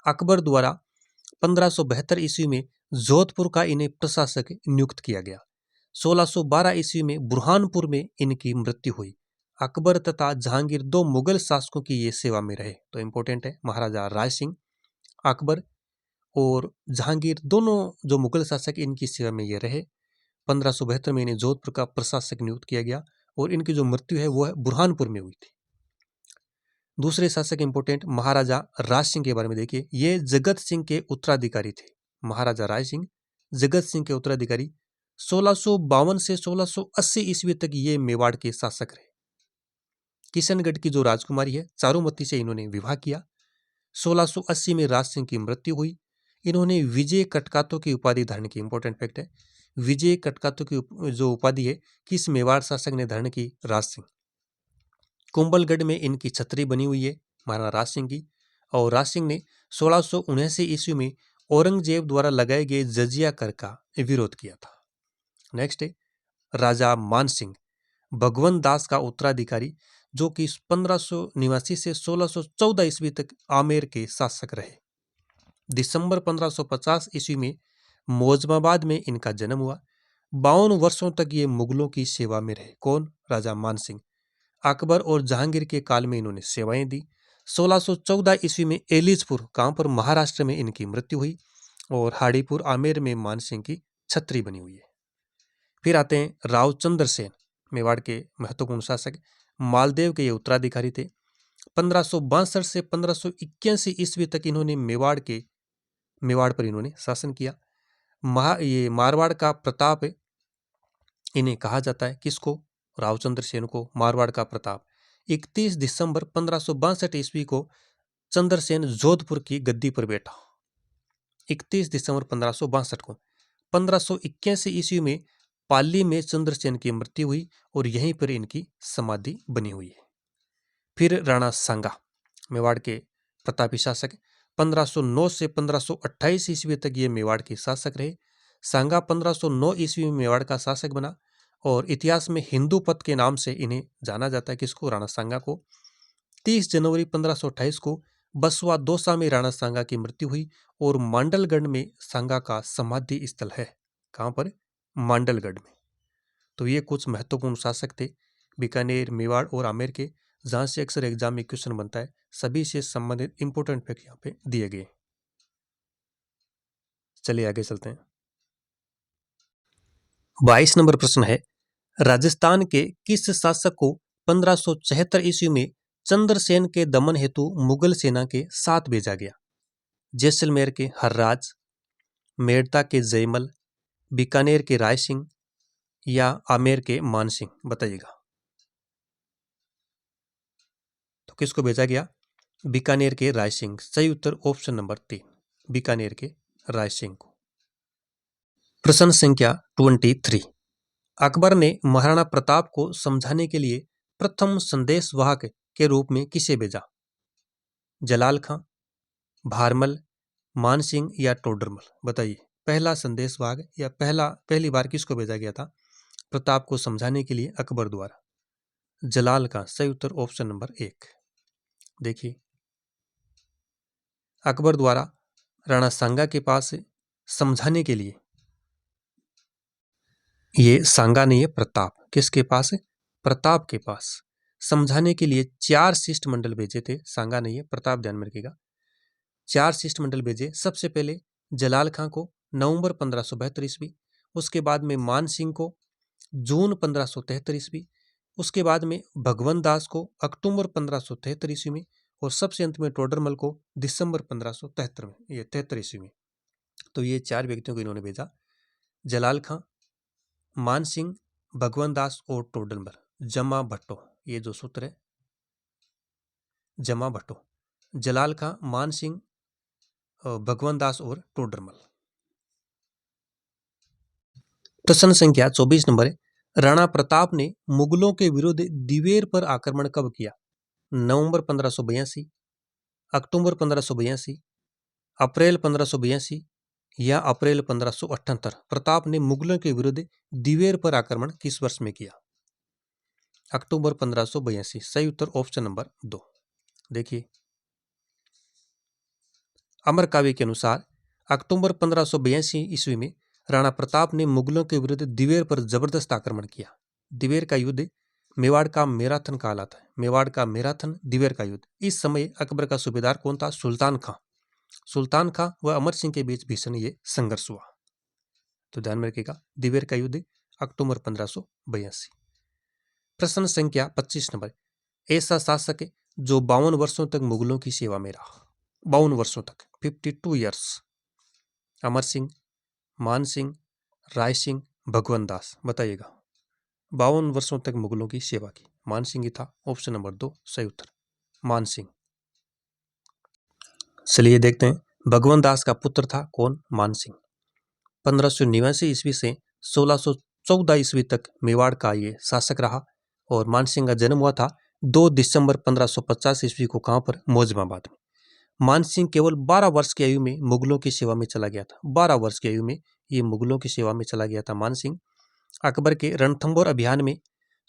अकबर द्वारा 1572 ईस्वी में जोधपुर का इन्हें प्रशासक नियुक्त किया गया। 1612 ईस्वी में बुरहानपुर में इनकी मृत्यु हुई। अकबर तथा जहांगीर दो मुगल शासकों की ये सेवा में रहे। तो इंपॉर्टेंट है, महाराजा राय सिंह, अकबर और जहांगीर दोनों जो मुगल शासक इनकी सेवा में ये रहे। 1572 में इन्हें जोधपुर का प्रशासक नियुक्त किया गया और इनकी जो मृत्यु है वो है बुरहानपुर में हुई थी। दूसरे शासक इंपोर्टेंट महाराजा राज सिंह के बारे में देखिए, ये जगत सिंह के उत्तराधिकारी थे। महाराजा राय सिंह जगत सिंह के उत्तराधिकारी। 1652 से 1680 ईस्वी तक ये मेवाड़ के शासक रहे। किशनगढ़ की जो राजकुमारी है चारुमती से इन्होंने विवाह किया। 1680 में राज सिंह की मृत्यु हुई। इन्होंने विजय कटकातो की उपाधि धारण की। इंपॉर्टेंट फैक्ट है, विजय कटकातो की जो उपाधि है किस मेवाड़ शासक ने धारण की? राज सिंह। कुंभलगढ़ में इनकी छतरी बनी हुई है महाराणा राज सिंह की। और राज सिंह ने 1679 ईस्वी में औरंगजेब द्वारा लगाए गए जजिया कर का विरोध किया था। नेक्स्ट है राजा मान सिंह, भगवंत दास का उत्तराधिकारी, जो कि 1589 से 1614 ईस्वी तक आमेर के शासक रहे। दिसंबर 1550 ईस्वी में मौजमाबाद में इनका जन्म हुआ। 52 वर्षों तक ये मुगलों की सेवा में रहे। कौन? राजा मान सिंह। अकबर और जहांगीर के काल में इन्होंने सेवाएं दी। 1614 ईस्वी में एलिजपुर, कहां पर? महाराष्ट्र में इनकी मृत्यु हुई। और हाड़ीपुर आमेर में मान सिंह की छतरी बनी हुई है। फिर आते हैं राव चंद्रसेन, मेवाड़ के महत्वपूर्ण शासक, मालदेव के ये उत्तराधिकारी थे। 1562 से 1581 ईस्वी तक इन्होंने मेवाड़ पर इन्होंने शासन किया। ये मारवाड़ का प्रताप इन्हें कहा जाता है। किसको? राव चंद्रसेन को मारवाड़ का प्रताप। 31 दिसंबर 1562 ईस्वी को चंद्रसेन जोधपुर की गद्दी पर बैठा। 31 दिसंबर 1562 को। 1581 ईस्वी में पाली में चंद्रसेन की मृत्यु हुई और यहीं पर इनकी समाधि बनी हुई है। फिर राणा सांगा, मेवाड़ के प्रतापी शासक, 1509 से 1528 ईस्वी तक ये मेवाड़ के शासक रहे। सांगा 1509 ईस्वी में मेवाड़ का शासक बना और इतिहास में हिंदू पथ के नाम से इन्हें जाना जाता है। किसको? राणा सांगा को। 30 जनवरी 1528 को बसवा दौसा में राणा सांगा की मृत्यु हुई और मांडलगढ़ में सांगा का समाधि स्थल है। कहां पर? मांडलगढ़ में। तो ये कुछ महत्वपूर्ण शासक थे बीकानेर, मेवाड़ और आमेर के, जहां से अक्सर एग्जाम में क्वेश्चन बनता है। सभी से संबंधित इंपोर्टेंट फैक्ट यहाँ पे दिए गए। चलिए आगे चलते हैं। 22 नंबर प्रश्न है, राजस्थान के किस शासक को 1576 ईस्वी में चंद्रसेन के दमन हेतु मुगल सेना के साथ भेजा गया? जैसलमेर के हर्राज, मेड़ता के जयमल, बीकानेर के राय सिंह या आमेर के मान सिंह? बताइएगा। तो किसको भेजा गया? बीकानेर के राय सिंह। सही उत्तर ऑप्शन नंबर 3, बीकानेर के राय सिंह को। प्रश्न संख्या 23, अकबर ने महाराणा प्रताप को समझाने के लिए प्रथम संदेशवाहक के रूप में किसे भेजा? जलाल खां, भारमल, मान सिंह या टोडरमल? बताइए, पहला संदेशवाहक या पहली बार किसको भेजा गया था प्रताप को समझाने के लिए अकबर द्वारा? जलाल खां। सही उत्तर ऑप्शन नंबर 1। देखिए, अकबर द्वारा राणा सांगा के पास समझाने के लिए, ये सांगा नहीं है, प्रताप। किसके पास है? प्रताप के पास समझाने के लिए 4 शिष्टमंडल भेजे थे। सांगा नहीं है, प्रताप, ध्यान में रखिएगा। 4 शिष्टमंडल भेजे। सबसे पहले जलाल खां को नवंबर 1572 ईस्वी, उसके बाद में मान सिंह को जून 1573 ईस्वी, उसके बाद में भगवंत दास को अक्टूबर 1573 ईस्वी में, और सबसे अंत में टोडरमल को दिसंबर 1573 में, ये 73 ईस्वी में। तो ये 4 व्यक्तियों को इन्होंने भेजा, जलाल खां, मान सिंह, भगवंत दास और टोडरमल। जमा भट्टो, ये जो सूत्र है जमा भट्टो, जलाल खां, मान सिंह, भगवान दास और टोडरमल। प्रश्न संख्या 24 नंबर है, राणा प्रताप ने मुगलों के विरुद्ध दिवेर पर आक्रमण कब किया? नवंबर 1582, अक्टूबर 1582, अप्रैल 1582 या अप्रैल 1578। प्रताप ने मुगलों के विरुद्ध दिवेर पर आक्रमण किस वर्ष में किया? अक्टूबर 1582। सही उत्तर ऑप्शन नंबर 2। देखिए, अमर काव्य के अनुसार अक्टूबर 1582 ईस्वी में राणा प्रताप ने मुगलों के विरुद्ध दिवेर पर जबरदस्त आक्रमण किया। दिवेर का युद्ध मेवाड़ का मैराथन कहलाता है। मेवाड़ का मैराथन, दिवेर का युद्ध। इस समय अकबर का सूबेदार कौन था? सुल्तान खां। सुल्तान खां व अमर सिंह के बीच भीषण ये संघर्ष हुआ। तो ध्यान में रखिएगा, दिवेर का युद्ध अक्टूबर 1582। प्रश्न संख्या 25 नंबर, ऐसा शासक है जो 52 वर्षों तक मुगलों की सेवा में रहा। 52 वर्षों तक, 52 ईयर्स। अमर सिंह, मान सिंह, राय सिंह, भगवंत दास। बताइएगा, 52 वर्षों तक मुगलों की सेवा की। मान सिंह ही था। ऑप्शन नंबर 2 सही उत्तर, मान सिंह। चलिए देखते हैं, भगवंत दास का पुत्र था कौन? मान सिंह। 1589 ईस्वी से 1614 ईस्वी तक मेवाड़ का ये शासक रहा और मान सिंह का जन्म हुआ था 2 दिसंबर 1550 ईस्वी को। कहां पर? मौजमाबाद में। मान सिंह केवल 12 वर्ष की आयु में मुगलों की सेवा में चला गया था। 12 वर्ष की आयु में ये मुगलों की सेवा में चला गया था मान सिंह। अकबर के रणथंभौर अभियान में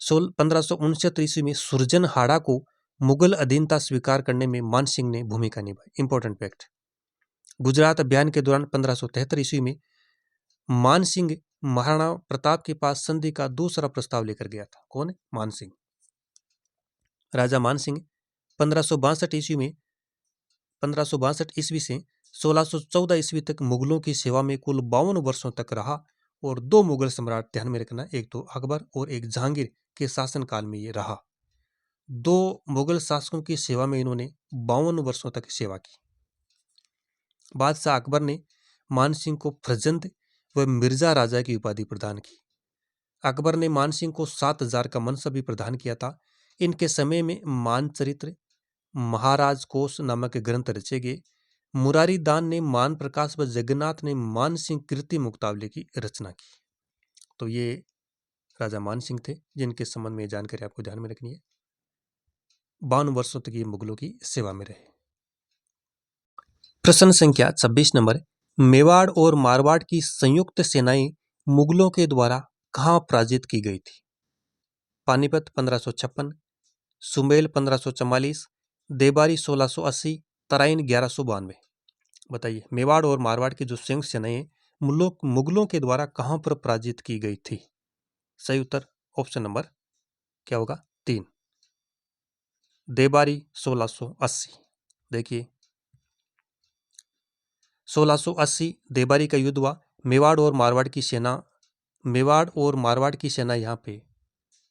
1569 ईस्वी में सुरजनहाड़ा को मुगल अधीनता स्वीकार करने में मान सिंह ने भूमिका निभाई। Important fact. गुजरात अभियान के दौरान 1573 ईस्वी में मान सिंह महाराणा प्रताप के पास संधि का दूसरा प्रस्ताव लेकर गया था। कौन है? मान सिंह। राजा मान सिंह 1562 ईस्वी में 1562 ईस्वी से 1614 ईस्वी तक मुगलों की सेवा में कुल 52 वर्षों तक रहा और 2 मुगल सम्राट, ध्यान में रखना, एक तो अकबर और एक जहांगीर के शासनकाल में ये रहा। 2 मुगल शासकों की सेवा में इन्होंने 52 वर्षों तक सेवा की। बादशाह अकबर ने मान सिंह को फरजंद व मिर्जा राजा की उपाधि प्रदान की। अकबर ने मान सिंह को 7000 का मनसब भी प्रदान किया था। इनके समय में मानचरित्र, महाराज कोश नामक ग्रंथ रचे गए। मुरारी दान ने मान प्रकाश व जगन्नाथ ने मान सिंह कीर्ति मुक्तावली की रचना की। तो ये राजा मान सिंह थे जिनके संबंध में जानकारी आपको ध्यान में रखनी है। 52 वर्षों तक ये मुगलों की सेवा में रहे। प्रश्न संख्या 26 नंबर, मेवाड़ और मारवाड़ की संयुक्त सेनाएं मुगलों के द्वारा कहां पराजित की गई थी? पानीपत 1556, सुमेल 1544, देबारी 1680, तराइन 1192। बताइए, मेवाड़ और मारवाड़ की जो संयुक्त सेनाएं मुगलों के द्वारा कहां पर पराजित की गई थी? सही उत्तर ऑप्शन नंबर क्या होगा? 3, देबारी 1680। देखिए, 1680 देबारी का युद्ध हुआ। मेवाड़ और मारवाड़ की सेना यहाँ पे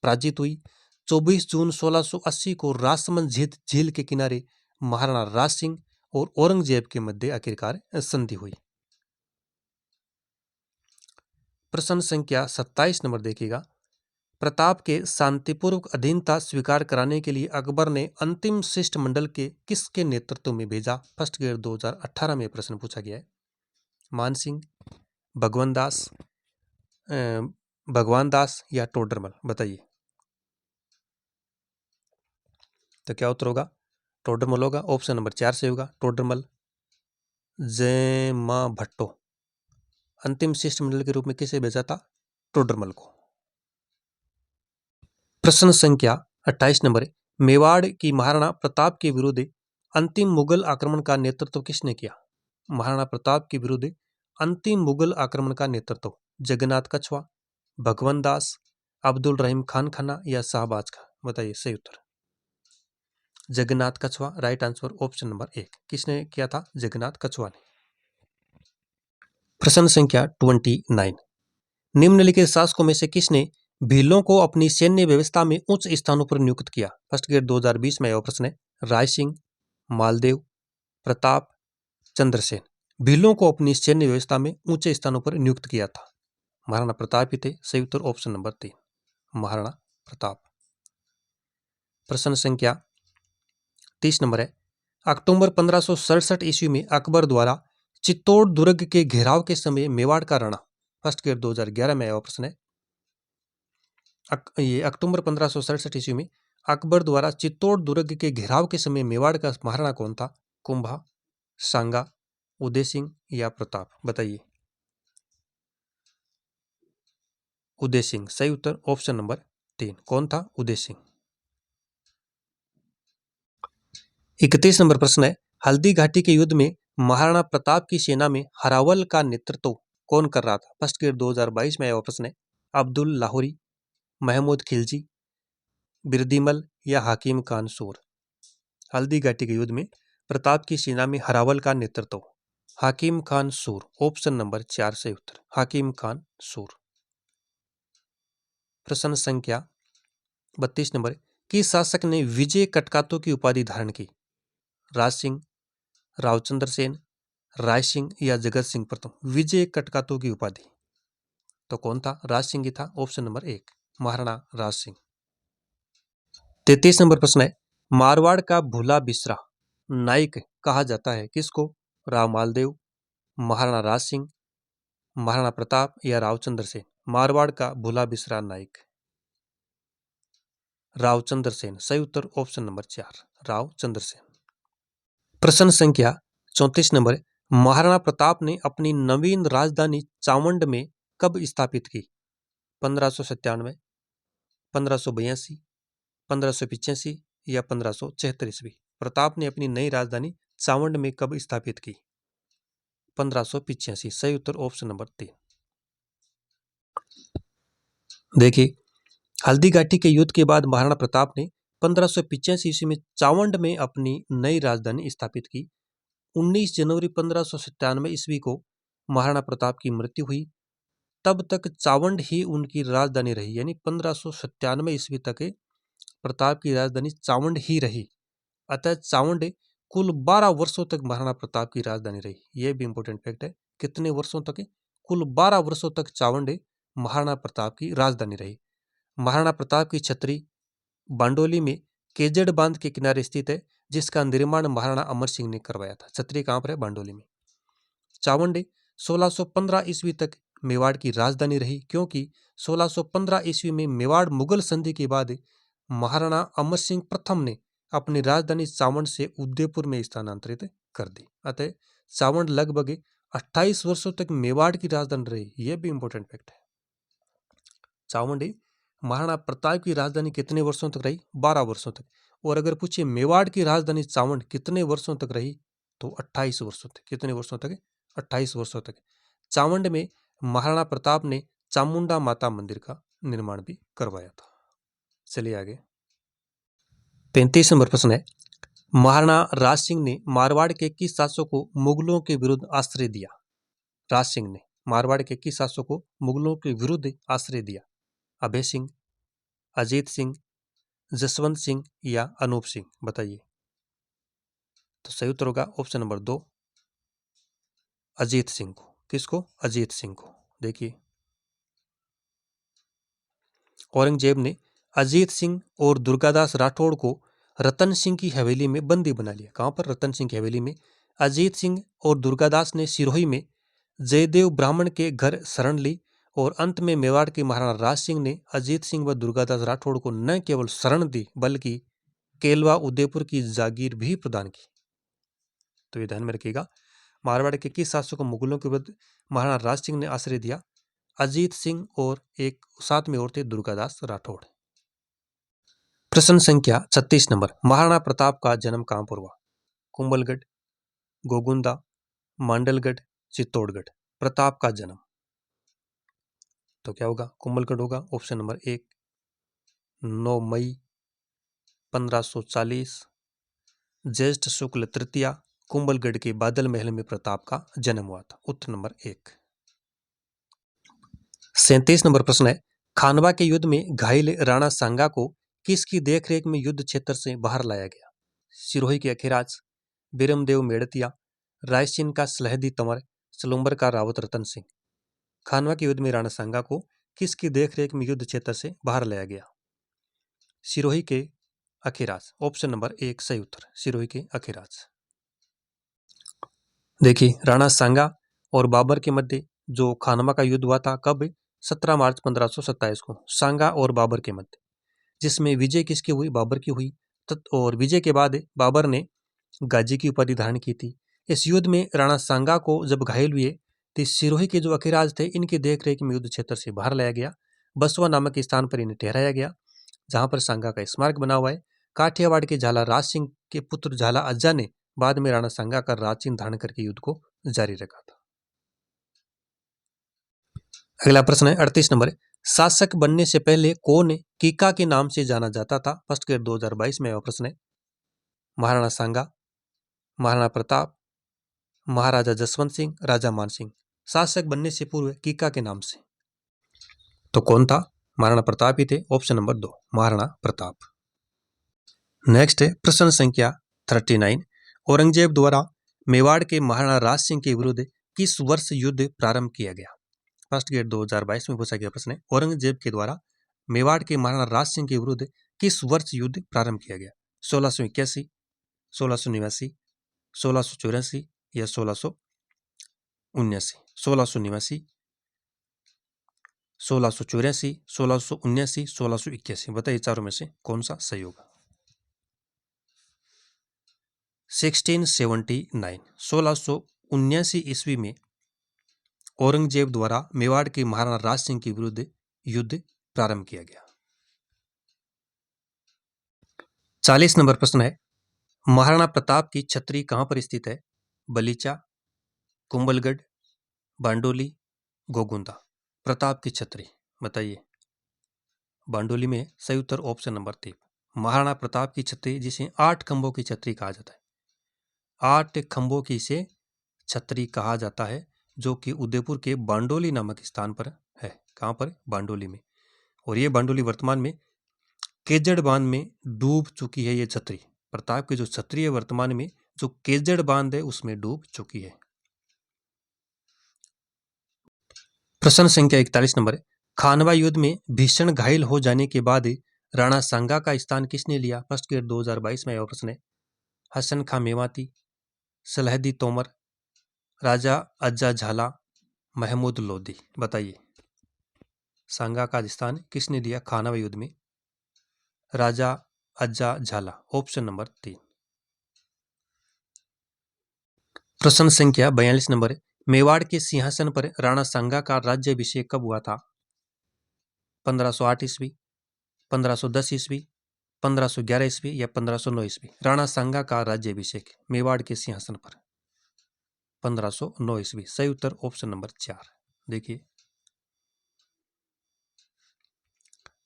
पराजित हुई। 24 जून 1680 को राजसमंद झील के किनारे महाराणा राज सिंह और औरंगजेब के मध्य आखिरकार संधि हुई। प्रश्न संख्या 27 नंबर देखिएगा, प्रताप के शांतिपूर्वक अधीनता स्वीकार कराने के लिए अकबर ने अंतिम शिष्टमंडल के किसके नेतृत्व में भेजा? फर्स्ट ग्रेड 2018 में प्रश्न पूछा गया है। मान सिंह, भगवान दास या टोडरमल? बताइए, तो क्या उत्तर होगा? टोडरमल होगा। ऑप्शन नंबर 4 से होगा टोडरमल। जमा भट्टो अंतिम शिष्टमंडल के रूप में किसे भेजा था? टोडरमल को। प्रश्न संख्या 28 नंबर, मेवाड़ की महाराणा प्रताप के विरुद्ध अंतिम मुगल आक्रमण का नेतृत्व किसने किया? महाराणा प्रताप के विरुद्ध अंतिम मुगल आक्रमण का नेतृत्व जगन्नाथ कछवा, भगवंत दास, अब्दुल रहीम खान खन्ना या शाहबाज खां? बताइए सही उत्तर, Jagannath Kachhwa. Right answer option number 1। किसने किया था? जगन्नाथ कछवा ने। प्रश्न संख्या 29, निम्नलिखित शासकों में से किसने भीलों को अपनी सैन्य व्यवस्था में उच्च स्थानों पर नियुक्त किया? फर्स्ट ग्रेड 2020 में यह प्रश्न है। राय सिंह, मालदेव, प्रताप, चंद्रसेन। भीलों को अपनी सैन्य व्यवस्था में ऊंचे स्थानों पर नियुक्त किया था। महाराणा प्रताप ही थे। सही उत्तर ऑप्शन नंबर 3, महाराणा प्रताप। प्रश्न संख्या 30 नंबर है, अक्टूबर 1567 ईस्वी में अकबर द्वारा चित्तौड़ दुर्ग के घेराव के समय मेवाड़ का राणा, फर्स्ट ग्रेड 2011 में आया प्रश्न है। ये अक्टूबर 1567 ईस्वी में अकबर द्वारा चित्तौड़ दुर्ग के घेराव के समय मेवाड़ का महाराणा कौन था? कुंभा, सांगा, उदय सिंह या प्रताप? बताइए। उदय सिंह, सही उत्तर ऑप्शन नंबर 3। कौन था? उदय सिंह। 31 नंबर प्रश्न है, हल्दी घाटी के युद्ध में महाराणा प्रताप की सेना में हरावल का नेतृत्व कौन कर रहा था? फर्स्ट ग्रेड 2022 में आया प्रश्न है। अब्दुल लाहौरी, महमूद खिलजी, बिरदिमल या हाकिम खान सूर? हल्दी घाटी के युद्ध में प्रताप की सेना में हरावल का नेतृत्व हाकिम खान सूर, ऑप्शन नंबर 4 से उत्तर हाकिम खान सूर। प्रश्न संख्या 32 नंबर, किस शासक ने विजय कटकातों की उपाधि धारण की? राज सिंह, रावचंद्र सेन, राय सिंह या जगत सिंह प्रथम? विजय कटकातों की उपाधि तो कौन था? राज सिंह ही था, option number 1 Maharana Raj Singh. 33 number प्रश्न है, मारवाड़ का भूला बिसरा नायक कहा जाता है किसको? राव मालदेव, महाराणा राज सिंह, महाराणा प्रताप या रावचंद्र सेन? मारवाड़ का भूला बिसरा नायक रावचंद्र सेन, सही उत्तर ऑप्शन नंबर 4 रावचंद्र सेन। प्रश्न संख्या 34 नंबर, महाराणा प्रताप ने अपनी नवीन राजधानी चावंड में कब स्थापित की? 1597, 1582, 1585 या 1576 ईस्वी? प्रताप ने अपनी नई राजधानी चावंड में कब स्थापित की? 1585, सही उत्तर ऑप्शन नंबर 3। देखिए, हल्दी घाटी के युद्ध के बाद महाराणा प्रताप ने 1585 ईस्वी में चावंड में अपनी नई राजधानी स्थापित की। 19 जनवरी 1597 ईस्वी को महाराणा प्रताप की मृत्यु हुई। तब तक चावंड ही उनकी राजधानी रही, यानी 1597 ईस्वी तक प्रताप की राजधानी चावंड ही रही। अतः चावंड कुल 12 वर्षों तक महाराणा प्रताप की राजधानी रही। यह भी इंपॉर्टेंट फैक्ट है। कितने वर्षों तक? कुल 12 वर्षों तक चावंड महाराणा प्रताप की राजधानी रही। महाराणा प्रताप की छतरी बांडोली में केजड़ बांध के किनारे स्थित है, जिसका निर्माण महाराणा अमर सिंह ने करवाया था। छतरी कहां पर है? बांडोली में। चावंड 1615 ईस्वी तक मेवाड़ की राजधानी रही, क्योंकि 1615 ईस्वी में मेवाड़ मुगल संधि के बाद महाराणा अमर सिंह प्रथम ने अपनी राजधानी चावंड से उदयपुर में स्थानांतरित कर दी। अतः चावंड लगभग 28 वर्षों तक मेवाड़ की राजधानी रही। यह भी इंपॉर्टेंट फैक्ट है। चावंड महाराणा प्रताप की राजधानी कितने वर्षों तक रही? 12 वर्षों तक। और अगर पूछे मेवाड़ की राजधानी चावंड कितने वर्षों तक रही, तो 28 वर्षों तक। कितने वर्षों तक? 28 वर्षों तक। चावंड में महाराणा प्रताप ने चामुंडा माता मंदिर का निर्माण भी करवाया था। चलिए आगे। 35 नंबर प्रश्न है, महाराणा राज सिंह ने मारवाड़ के किस शासक को मुगलों के विरुद्ध आश्रय दिया? राज सिंह ने मारवाड़ के किस शासक को मुगलों के विरुद्ध आश्रय दिया? अभय सिंह, अजीत सिंह, जसवंत सिंह या अनूप सिंह? बताइए। तो सही उत्तर होगा ऑप्शन नंबर 2 अजीत सिंह को। किसको? अजीत सिंह को। देखिए, औरंगजेब ने अजीत सिंह और दुर्गादास राठौड़ को रतन सिंह की हवेली में बंदी बना लिया। कहां पर? रतन सिंह की हवेली में। अजीत सिंह और दुर्गादास ने सिरोही में जयदेव ब्राह्मण के घर शरण ली और अंत में मेवाड़ के महाराणा राज सिंह ने अजीत सिंह व दुर्गादास राठौड़ को न केवल शरण दी, बल्कि केलवा उदयपुर की जागीर भी प्रदान की। तो ये ध्यान में रखिएगा। मारवाड़ के किस शासक को मुगलों के विरुद्ध महाराणा राज सिंह ने आश्रय दिया? अजीत सिंह और एक साथ में और थे दुर्गादास राठौड़। प्रश्न संख्या 36 नंबर, महाराणा प्रताप का जन्म कहां पर हुआ? कुंभलगढ़, गोगुंदा, मांडलगढ़, चित्तौड़गढ़? प्रताप का जन्म तो क्या होगा? कुंभलगढ़ होगा, ऑप्शन नंबर 1। 9 मई 1540 ज्येष्ठ शुक्ल तृतीया कुंभलगढ़ के बादल महल में प्रताप का जन्म हुआ था। उत्तर नंबर 1। 37 नंबर प्रश्न है, खानवा के युद्ध में घायल राणा सांगा को किसकी देखरेख में युद्ध क्षेत्र से बाहर लाया गया? सिरोही के अखिराज, बिरमदेव मेड़तिया, रायसीन का सलहदी तंवर, सलुम्बर का रावत रतन सिंह? खानवा के युद्ध में राणा सांगा को किसकी देखरेख में युद्ध क्षेत्र से बाहर लाया गया? सिरोही के अखीराज। ऑप्शन नंबर 1 सही उत्तर, सिरोही के अखीराज। देखिए, राणा सांगा और बाबर के मध्य जो खानवा का युद्ध हुआ था कब? 17 मार्च 1527 को सांगा और बाबर के मध्य, जिसमें विजय किसकी हुई? बाबर की हुई। और विजय के बाद बाबर ने गाजी की उपाधि धारण की थी। इस युद्ध में राणा सांगा को जब घायल हुए तो सिरोही के जो अखीराज थे इनकी देखरेख में युद्ध क्षेत्र से बाहर लाया गया। बसवा नामक स्थान पर इन्हें ठहराया गया, जहां पर सांगा का स्मारक बना हुआ है। काठियावाड़ के झाला राज सिंह के पुत्र झाला अज्जा ने बाद में राणा सांगा का राज चिन्ह धारण करके युद्ध को जारी रखा था। अगला प्रश्न है 38 नंबर, शासक बनने से पहले कौन कीका के नाम से जाना जाता था? फर्स्ट ग्रेड 2022 में यह प्रश्न है। महाराणा सांगा, महाराणा प्रताप, महाराजा जसवंत सिंह, राजा मान सिंह। शासक बनने से पूर्व कीका के नाम से तो कौन था? महाराणा प्रताप ही थे। Option number 2 Maharana Pratap. Next है प्रश्न संख्या 39, औरंगजेब द्वारा मेवाड़ के महाराणा राज सिंह के विरुद्ध किस वर्ष युद्ध प्रारंभ किया गया? फर्स्ट ग्रेड 2022 में पूछा गया प्रश्न है, औरंगजेब के द्वारा मेवाड़ के महाराणा राज सिंह के विरुद्ध किस वर्ष युद्ध प्रारंभ किया गया? 1681, 1689, 1684 या 1679? 1689, 1684, 1679, 1681। बताइए चारों में से कौन सा सही होगा? 1679, 1679 ईस्वी में औरंगजेब द्वारा मेवाड़ के महाराणा राज सिंह के विरुद्ध युद्ध प्रारंभ किया गया। 40 नंबर प्रश्न है, महाराणा प्रताप की छत्री कहां पर स्थित है? बलीचा, कुंभलगढ़, बांडोली, गोगुंदा। प्रताप की छत्री बताइए। बांडोली में सही उत्तर ऑप्शन नंबर 3 महाराणा प्रताप की छत्री, जिसे 8 खंभों की छत्री कहा जाता है। 8 खंभों की इसे छत्री कहा जाता है, जो कि उदयपुर के बांडोली नामक स्थान पर है। कहां पर? बांडोली में। और ये बांडोली वर्तमान में केजड़ बांध में डूब चुकी है। ये छत्री, प्रताप की जो छत्री है वर्तमान में जो केजड़ बांध है उसमें डूब चुकी है। प्रश्न संख्या 41 नंबर, खानवा युद्ध में भीषण घायल हो जाने के बाद राणा सांगा का स्थान किसने लिया? फर्स्ट ग्रेड 2022 में यह प्रश्न है। हसन खां मेवाती, सलहदी तोमर, राजा अज्जा झाला, महमूद लोधी। बताइए सांगा का स्थान किसने लिया खानवा युद्ध में? राजा अज्जा झाला। Option number 3। प्रश्न संख्या 42 नंबर, मेवाड़ के सिंहासन पर राणा सांगा का राज्याभिषेक कब हुआ था? 1508 ईस्वी, 1510 ईस्वी, 1511 ईस्वी या 1509 ईस्वी? राणा सांगा का राज्याभिषेक मेवाड़ के सिंहासन पर 1509 ईस्वी। सही उत्तर ऑप्शन नंबर 4। देखिए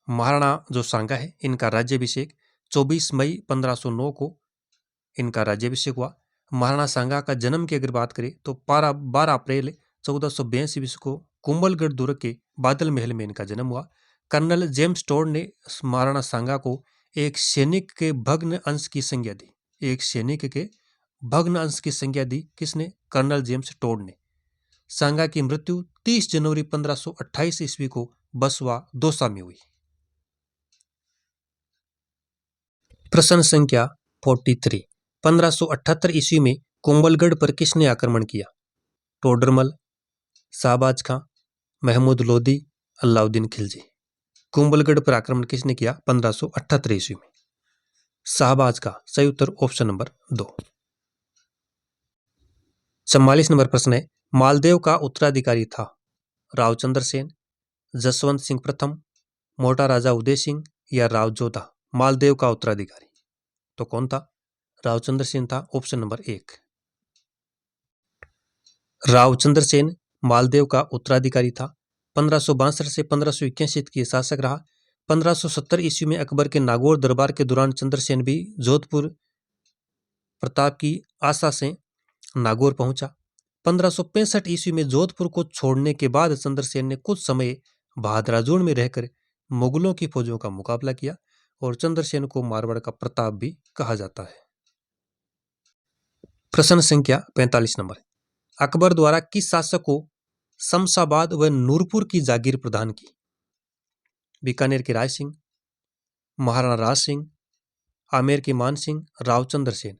महाराणा जो सांगा है इनका राज्याभिषेक 24 मई 1509 को इनका राज्याभिषेक हुआ। महाराणा सांगा का जन्म की अगर बात करें तो 12 अप्रैल 1482 ईस्वी को कुंभलगढ़ दुर्ग के बादल महल में इनका जन्म हुआ। कर्नल जेम्स टोड ने महाराणा सांगा को एक सैनिक के भग्न अंश की संज्ञा दी। एक सैनिक के भग्न अंश की संज्ञा दी किसने? कर्नल जेम्स टोड ने। सांगा की मृत्यु 30 जनवरी 1528 ईस्वी को बसवा दौसा में हुई। प्रश्न संख्या 43, 1578 ईस्वी में कुंभलगढ़ पर किसने आक्रमण किया? टोडरमल, शाहबाज खां, महमूद लोधी, अलाउद्दीन खिलजी। कुंभलगढ़ पर आक्रमण किसने किया 1578 ईस्वी में? शाहबाज का। सही उत्तर ऑप्शन नंबर 2। 44 नंबर प्रश्न है, मालदेव का उत्तराधिकारी था रावचंद्र सेन, जसवंत सिंह प्रथम, मोटा राजा उदय सिंह या राव जोधा? मालदेव का उत्तराधिकारी तो कौन था? रावचंद्र सेन था। Option number 1। रावचंद्र सेन मालदेव का उत्तराधिकारी था। 1562 से 1581 के शासक रहा। 1570 ईस्वी में अकबर के नागौर दरबार के दौरान चंद्रसेन भी जोधपुर प्रताप की आशा से नागौर पहुंचा। 1565 ईस्वी में जोधपुर को छोड़ने के बाद चंद्रसेन ने कुछ समय बहादुराजून में रहकर मुगलों की फौजों का मुकाबला किया और चंद्रसेन को मारवाड़ का प्रताप भी कहा जाता है। प्रश्न संख्या 45 नंबर, अकबर द्वारा किस शासक को शमशाबाद व नूरपुर की जागीर प्रदान की? बीकानेर के राय सिंह, महाराणा राज सिंह, आमेर के मान सिंह, रावचंद्र सेन।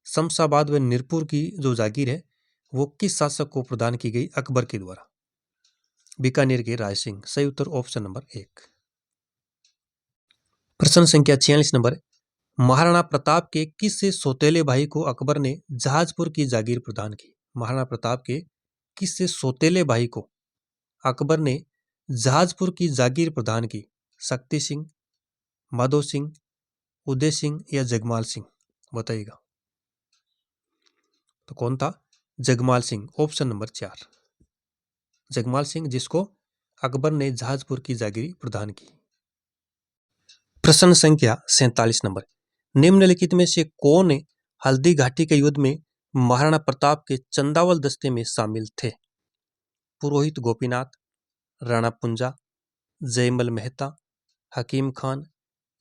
शमशाबाद व नीरपुर की जो जागीर है वो किस शासक को प्रदान की गई? अकबर के द्वारा। बीकानेर के राय सिंह। सही उत्तर ऑप्शन नंबर 1। प्रश्न संख्या 46 नंबर, महाराणा प्रताप के किस सौतेले भाई को अकबर ने जहाजपुर की जागीर प्रदान की? महाराणा प्रताप के किस सौतेले भाई को अकबर ने जहाजपुर की जागीर प्रदान की? शक्ति सिंह, माधो सिंह, उदय सिंह या जगमाल सिंह? बताइएगा। तो कौन था? जगमाल सिंह। ऑप्शन नंबर 4, जगमाल सिंह, जिसको अकबर ने जहाजपुर की जागीर प्रदान की। प्रश्न संख्या 47 नंबर, निम्नलिखित में से कौन हल्दी घाटी के युद्ध में महाराणा प्रताप के चंदावल दस्ते में शामिल थे? पुरोहित गोपीनाथ, राणा पुंजा, जयमल मेहता, हकीम खान,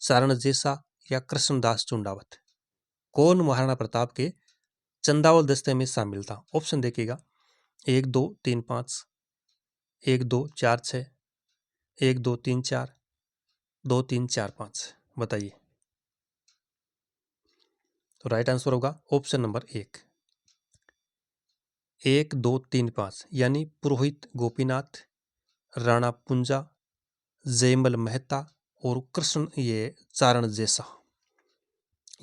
चारण जैसा या कृष्णदास चुंडावत? कौन महाराणा प्रताप के चंदावल दस्ते में शामिल था? ऑप्शन देखिएगा, 1 2 3 5, 1 2 4 6, 1 2 3 4, 2 3 4 5। बताइए। तो राइट आंसर होगा ऑप्शन नंबर 1, 1 2 3 5, यानी पुरोहित गोपीनाथ, राणा पुंजा, जयमल मेहता और चारण जैसा,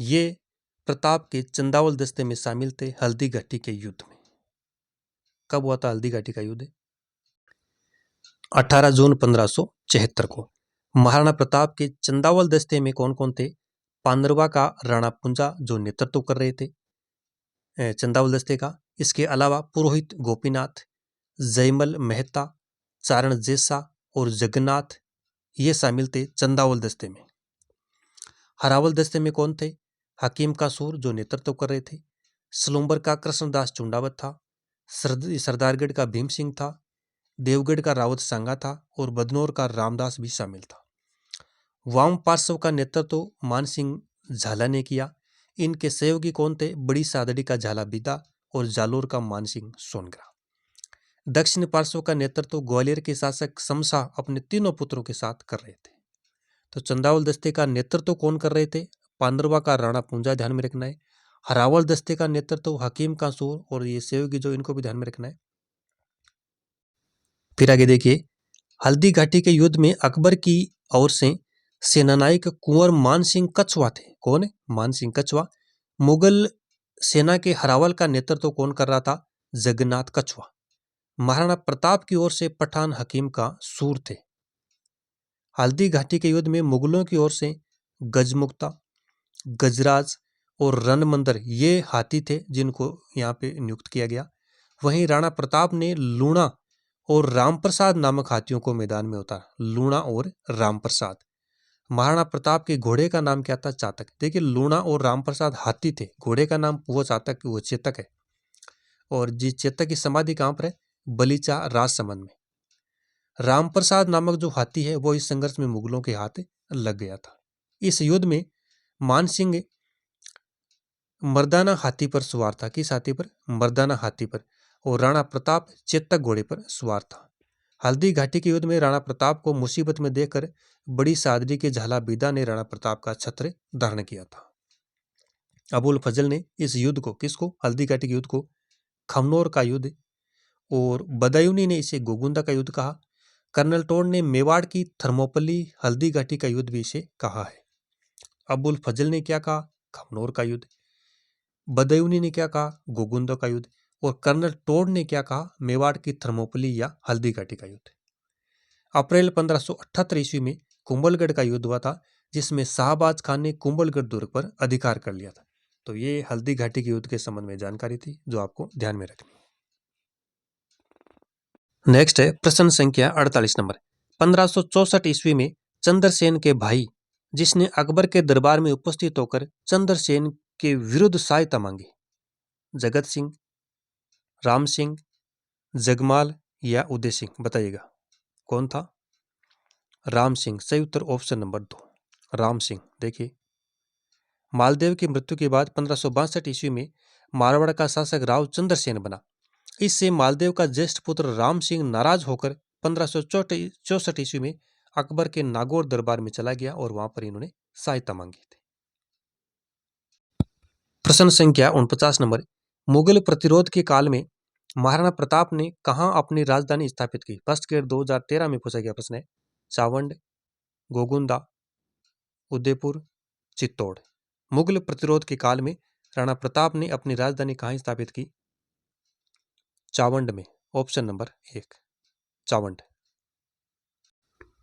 ये प्रताप के चंदावल दस्ते में शामिल थे हल्दी घाटी के युद्ध में। कब हुआ था हल्दी घाटी का युद्ध? 18 जून 1576 को। महाराणा प्रताप के चंदावल दस्ते में कौन कौन थे? पांडरवा का राणा पुंजा जो नेतृत्व कर रहे थे चंदावल दस्ते का। इसके अलावा पुरोहित गोपीनाथ, जयमल मेहता, चारण जैसा और जगन्नाथ, ये शामिल थे चंदावल दस्ते में। हरावल दस्ते में कौन थे? हकीम का सूर जो नेतृत्व कर रहे थे। सलूम्बर का कृष्णदास चुंडावत था। सरदारगढ़ का भीम सिंह था। देवगढ़ का रावत सांगा था और बदनौर का रामदास भी शामिल था। वाम पार्श्व का नेतृत्व मान सिंह झाला ने किया। इनके सहयोगी कौन थे? बड़ी सादड़ी का झाला बिदा और जालोर का मान सिंह सोनग्रा। दक्षिण पार्श्व का नेतृत्व ग्वालियर के शासक शमशाह अपने तीनों पुत्रों के साथ कर रहे थे। तो चंदावल दस्ते का नेतृत्व कौन कर रहे थे? पांडरवा का राणा पुंजा, ध्यान में रखना है। हरावल दस्ते का नेतृत्व हकीम का सूर और ये सहयोगी जो, इनको भी ध्यान में रखना है। फिर आगे देखिए, हल्दी घाटी के युद्ध में अकबर की ओर से सेनानायक कुंवर मान सिंह कछवा थे। कौन है? मान सिंह कछवा। मुगल सेना के हरावल का नेतृत्व कौन कर रहा था? जगन्नाथ कछवा। महाराणा प्रताप की ओर से पठान हकीम का सूर थे। हल्दी घाटी के युद्ध में मुगलों की ओर से गजमुक्ता, गजराज और रणमंदर ये हाथी थे जिनको यहाँ पे नियुक्त किया गया। वहीं राणा प्रताप ने लूणा और रामप्रसाद नामक हाथियों को मैदान में उतारा। लूणा और रामप्रसाद। महाराणा प्रताप के घोड़े का नाम क्या था? चातक। देखिए, लूणा और रामप्रसाद हाथी थे, घोड़े का नाम वो चातक, वो चेतक है। और जी चेतक की समाधि कहाँ पर है? बलीचा राजसमंद में। रामप्रसाद नामक जो हाथी है वो इस संघर्ष में मुगलों के हाथ लग गया था। इस युद्ध में मान सिंह मर्दाना हाथी पर सवार था। किस हाथी पर? मर्दाना हाथी पर। और राणा प्रताप चेतक घोड़े पर सवार था। हल्दी घाटी के युद्ध में राणा प्रताप को मुसीबत में देखकर बड़ी सादरी के झाला बीदा ने राणा प्रताप का छत्र धारण किया था। अबुल फजल ने इस युद्ध को, किसको? हल्दी घाटी के युद्ध को खमनोर का युद्ध, और बदायूनी ने इसे गोगुंदा का युद्ध कहा। कर्नल टोड ने मेवाड़ की थर्मोपल्ली हल्दी घाटी का युद्ध भी इसे कहा है। अबुल फजल ने क्या कहा? खमनोर का युद्ध। बदायूनी ने क्या कहा? गोगुंदा का युद्ध। और कर्नल टोड ने क्या कहा? मेवाड़ की थर्मोपल्ली या हल्दी घाटी का युद्ध। अप्रैल 1578 ईस्वी में कुंभलगढ़ का युद्ध हुआ था, जिसमें शाहबाज खान ने कुंभलगढ़ दुर्ग पर अधिकार कर लिया था। तो ये हल्दी घाटी के युद्ध के संबंध में जानकारी थी जो आपको ध्यान में रखनी है। नेक्स्ट है प्रश्न संख्या 48 नंबर। 1564 ईस्वी में चंद्रसेन के भाई, जिसने अकबर के दरबार में उपस्थित होकर चंद्रसेन के विरुद्ध सहायता मांगी, जगत सिंह, राम सिंह, जगमाल या उदय सिंह? बताइएगा कौन था? राम सिंह। सही उत्तर ऑप्शन नंबर 2, राम सिंह। देखिए, मालदेव की मृत्यु के बाद 1562 ईस्वी में मारवाड़ का शासक राव चंद्रसेन बना। इससे मालदेव का ज्येष्ठ पुत्र राम सिंह नाराज होकर 1564 ईस्वी में अकबर के नागौर दरबार में चला गया और वहां पर इन्होंने सहायता मांगी थी। प्रश्न संख्या 49 नंबर, मुगल प्रतिरोध के काल में महाराणा प्रताप ने कहाँ अपनी राजधानी स्थापित की? फर्स्ट ग्रेड 2013 में पूछा गया प्रश्न है। चावंड, गोगुंदा, उदयपुर, चित्तौड़। मुगल प्रतिरोध के काल में राणा प्रताप ने अपनी राजधानी कहाँ स्थापित की? चावंड में। Option number 1 Chavand.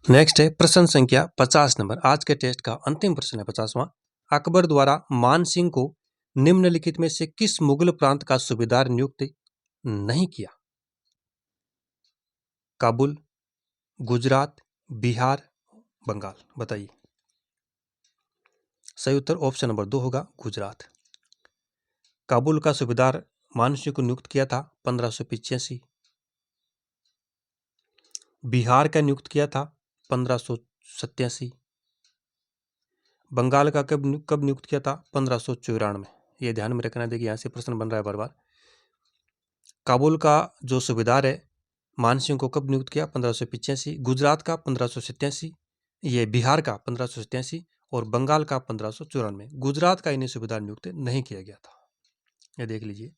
नेक्स्ट है प्रश्न संख्या 50 नंबर, आज के टेस्ट का अंतिम प्रश्न है 50वां। अकबर द्वारा मान सिंह को निम्नलिखित में से किस मुगल प्रांत का सूबेदार नियुक्त नहीं किया? काबुल, गुजरात, बिहार, बंगाल। बताइए। सही उत्तर ऑप्शन नंबर 2 होगा, गुजरात। काबुल का सूबेदार मान सिंह को नियुक्त किया था 1585। बिहार का नियुक्त किया था 1587। बंगाल का कब नियुक्त किया था? 1594 में। यह ध्यान में रखना, देखिए यहाँ से प्रश्न बन रहा है बार बार। काबुल का जो सूबेदार है मान सिंह को कब नियुक्त किया? 1585। गुजरात का 1587, ये बिहार का 1587 और बंगाल का 1594। गुजरात का इन्हें सूबेदार नियुक्त नहीं किया गया था। ये देख लीजिए।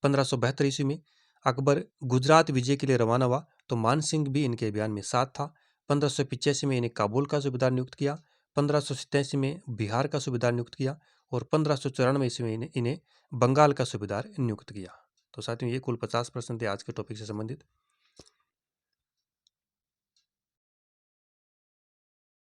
1572 ईस्वी में अकबर गुजरात विजय के लिए रवाना हुआ तो मान सिंह भी इनके अभियान में साथ था। 1585 में इन्हें काबुल का सूबेदार नियुक्त किया, 1587 में बिहार का सूबेदार नियुक्त किया और 1594 ईस्वी में इन्हें बंगाल का सूबेदार नियुक्त किया। तो साथियों, ये कुल 50 प्रश्न थे आज के टॉपिक से संबंधित।